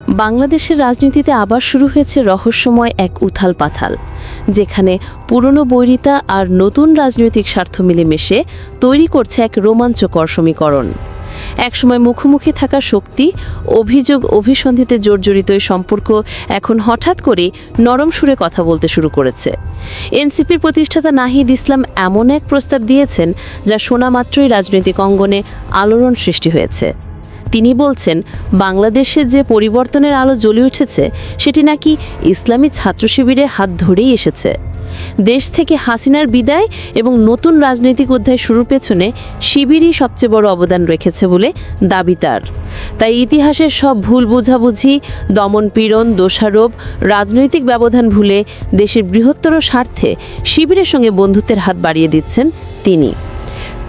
বাংলাদেশের রাজনীতিতে আবার শুরু হয়েছে রহস্যময় এক উথাল পাথাল, যেখানে পুরনো বৈরিতা আর নতুন রাজনৈতিক স্বার্থ মিলেমিশে তৈরি করছে এক রোমাঞ্চকর সমীকরণ। একসময় মুখোমুখি থাকা শক্তি, অভিযোগ, অভিসন্ধিতে জর্জরিত এই সম্পর্ক এখন হঠাৎ করে নরম সুরে কথা বলতে শুরু করেছে। এনসিপির প্রতিষ্ঠাতা নাহিদ ইসলাম এমন এক প্রস্তাব দিয়েছেন যা শোনা মাত্রই রাজনৈতিক অঙ্গনে আলোড়ন সৃষ্টি হয়েছে। তিনি বলছেন, বাংলাদেশে যে পরিবর্তনের আলো জ্বলে উঠেছে সেটি নাকি ইসলামী ছাত্র শিবিরের হাত ধরেই এসেছে। দেশ থেকে হাসিনার বিদায় এবং নতুন রাজনৈতিক অধ্যায় শুরুর পেছনে শিবিরই সবচেয়ে বড় অবদান রেখেছে বলে দাবি তার। তাই ইতিহাসের সব ভুল বোঝাবুঝি, দমনপীড়ন, দোষারোপ, রাজনৈতিক ব্যবধান ভুলে দেশের বৃহত্তর স্বার্থে শিবিরের সঙ্গে বন্ধুত্বের হাত বাড়িয়ে দিচ্ছেন তিনি।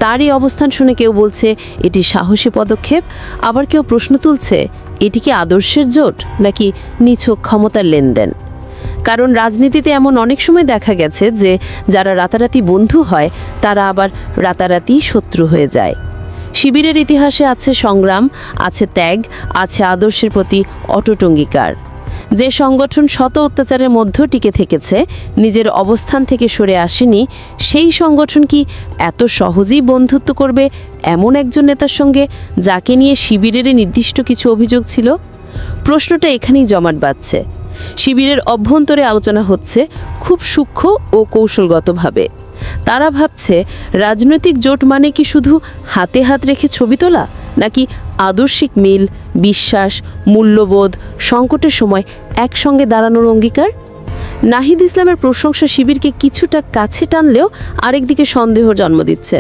তার এই অবস্থান শুনে কেউ বলছে এটি সাহসী পদক্ষেপ, আবার কেউ প্রশ্ন তুলছে এটি কি আদর্শের জোট নাকি নিছক ক্ষমতার লেনদেন। কারণ রাজনীতিতে এমন অনেক সময় দেখা গেছে যে যারা রাতারাতি বন্ধু হয় তারা আবার রাতারাতি শত্রু হয়ে যায়। শিবিরের ইতিহাসে আছে সংগ্রাম, আছে ত্যাগ, আছে আদর্শের প্রতি অটুট অঙ্গীকার। যে সংগঠন শত অত্যাচারের মধ্যেও টিকে থেকেছে, নিজের অবস্থান থেকে সরে আসেনি, সেই সংগঠন কি এত সহজেই বন্ধুত্ব করবে এমন একজন নেতার সঙ্গে যাকে নিয়ে শিবিরের নির্দিষ্ট কিছু অভিযোগ ছিল? প্রশ্নটা এখানেই জমাট বাঁধছে। শিবিরের অভ্যন্তরে আলোচনা হচ্ছে খুব সূক্ষ্ম ও কৌশলগতভাবে। তারা ভাবছে রাজনৈতিক জোট মানে কি শুধু হাতে হাত রেখে ছবি তোলা, নাকি আদর্শিক মিল, বিশ্বাস, মূল্যবোধ, সংকটের সময় একসঙ্গে দাঁড়ানোর অঙ্গীকার? নাহিদ ইসলামের প্রশংসা শিবিরকে কিছুটা কাছে টানলেও আরেকদিকে সন্দেহ জন্ম দিচ্ছে।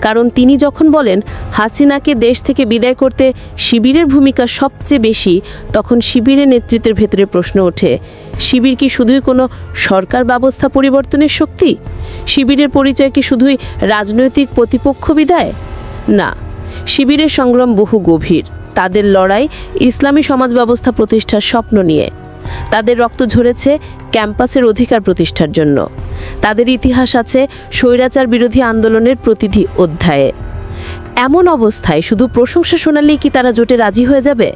কারণ তিনি যখন বলেন হাসিনাকে দেশ থেকে বিদায় করতে শিবিরের ভূমিকা সবচেয়ে বেশি, তখন শিবিরের নেতৃত্বের ভেতরে প্রশ্ন ওঠে, শিবির কি শুধুই কোনো সরকার ব্যবস্থা পরিবর্তনের শক্তি? শিবিরের পরিচয় কি শুধুই রাজনৈতিক প্রতিপক্ষ বিদায়? না, শিবিরের সংগ্রাম বহু গভীর। তাদের লড়াই ইসলামী সমাজ ব্যবস্থা প্রতিষ্ঠার স্বপ্ন নিয়ে। তাদের রক্ত ঝরেছে ক্যাম্পাসের অধিকার প্রতিষ্ঠার জন্য। তাদের ইতিহাস আছে স্বৈরাচার বিরোধী আন্দোলনের প্রতিটি অধ্যায়ে। এমন অবস্থায় শুধু প্রশংসা শোনালেই কি তারা জোটে রাজি হয়ে যাবে?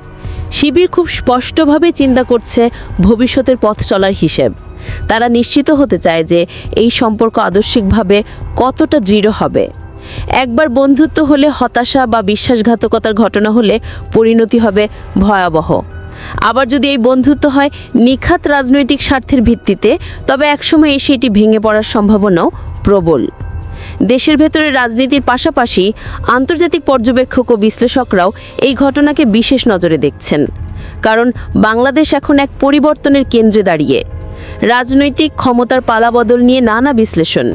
শিবির খুব স্পষ্টভাবে চিন্তা করছে ভবিষ্যতের পথ চলার হিসেব। তারা নিশ্চিত হতে চায় যে এই সম্পর্ক আদর্শিকভাবে কতটা দৃঢ় হবে। একবার বন্ধুত্ব হলে হতাশা বা বিশ্বাসঘাতকতার ঘটনা হলে পরিণতি হবে ভয়াবহ। আবার যদি এই বন্ধুত্ব হয় নিখাত রাজনৈতিক স্বার্থের ভিত্তিতে, তবে একসময় এসে এটি ভেঙে পড়ার সম্ভাবনাও প্রবল। দেশের ভেতরে রাজনীতির পাশাপাশি আন্তর্জাতিক পর্যবেক্ষক ও বিশ্লেষকরাও এই ঘটনাকে বিশেষ নজরে দেখছেন। কারণ বাংলাদেশ এখন এক পরিবর্তনের কেন্দ্রে দাঁড়িয়ে। রাজনৈতিক ক্ষমতার পালাবদল নিয়ে নানা বিশ্লেষণ,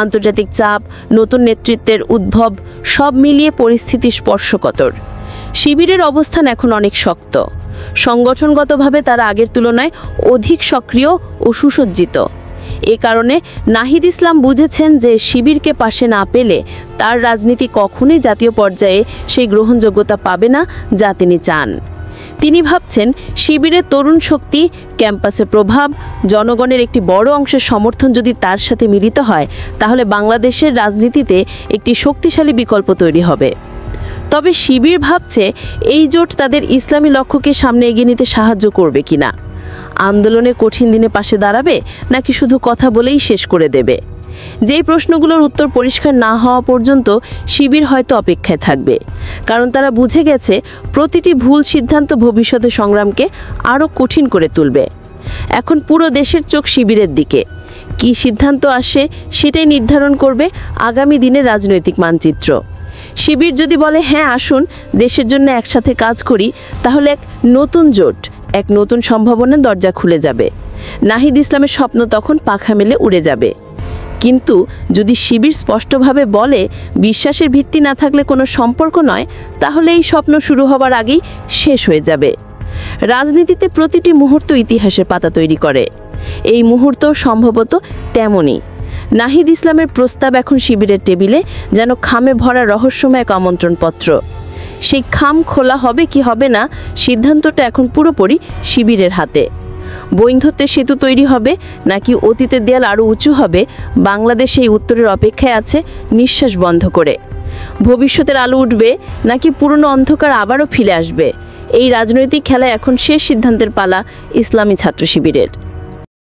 আন্তর্জাতিক চাপ, নতুন নেতৃত্বের উদ্ভব, সব মিলিয়ে পরিস্থিতি স্পর্শকাতর। শিবিরের অবস্থান এখন অনেক শক্ত। সংগঠনগতভাবে তারা আগের তুলনায় অধিক সক্রিয় ও সুসজ্জিত। এ কারণে নাহিদ ইসলাম বুঝেছেন যে শিবিরকে পাশে না পেলে তার রাজনীতি কখনোই জাতীয় পর্যায়ে সেই গ্রহণযোগ্যতা পাবে না যা তিনি চান। তিনি ভাবছেন শিবিরের তরুণ শক্তি, ক্যাম্পাসে প্রভাব, জনগণের একটি বড় অংশের সমর্থন যদি তার সাথে মিলিত হয়, তাহলে বাংলাদেশের রাজনীতিতে একটি শক্তিশালী বিকল্প তৈরি হবে। তবে শিবির ভাবছে এই জোট তাদের ইসলামী লক্ষ্যকে সামনে এগিয়ে নিতে সাহায্য করবে কিনা। আন্দোলনে কঠিন দিনে পাশে দাঁড়াবে নাকি শুধু কথা বলেই শেষ করে দেবে? যেই প্রশ্নগুলোর উত্তর পরিষ্কার না হওয়া পর্যন্ত শিবির হয়তো অপেক্ষায় থাকবে। কারণ তারা বুঝে গেছে প্রতিটি ভুল সিদ্ধান্ত ভবিষ্যতের সংগ্রামকে আরও কঠিন করে তুলবে। এখন পুরো দেশের চোখ শিবিরের দিকে। কী সিদ্ধান্ত আসে সেটাই নির্ধারণ করবে আগামী দিনের রাজনৈতিক মানচিত্র। শিবির যদি বলে হ্যাঁ আসুন দেশের জন্য একসাথে কাজ করি, তাহলে এক নতুন জোট, এক নতুন সম্ভাবনার দরজা খুলে যাবে। নাহিদ ইসলামের স্বপ্ন তখন পাখা মেলে উড়ে যাবে। কিন্তু যদি শিবির স্পষ্টভাবে বলে বিশ্বাসের ভিত্তি না থাকলে কোনো সম্পর্ক নয়, তাহলে এই স্বপ্ন শুরু হবার আগেই শেষ হয়ে যাবে। রাজনীতিতে প্রতিটি মুহূর্ত ইতিহাসের পাতা তৈরি করে। এই মুহূর্ত সম্ভবত তেমনই। নাহিদ ইসলামের প্রস্তাব এখন শিবিরের টেবিলে যেন খামে ভরা রহস্যময় এক আমন্ত্রণপত্র। সেই খাম খোলা হবে কি হবে না, সিদ্ধান্তটা এখন পুরোপুরি শিবিরের হাতে। বৈন্ধত্বের সেতু তৈরি হবে নাকি অতীতের দেয়াল আরও উঁচু হবে, বাংলাদেশ এই উত্তরের অপেক্ষায় আছে নিঃশ্বাস বন্ধ করে। ভবিষ্যতের আলো উঠবে নাকি পুরনো অন্ধকার আবারও ফিরে আসবে, এই রাজনৈতিক খেলায় এখন শেষ সিদ্ধান্তের পালা ইসলামী ছাত্র শিবিরের।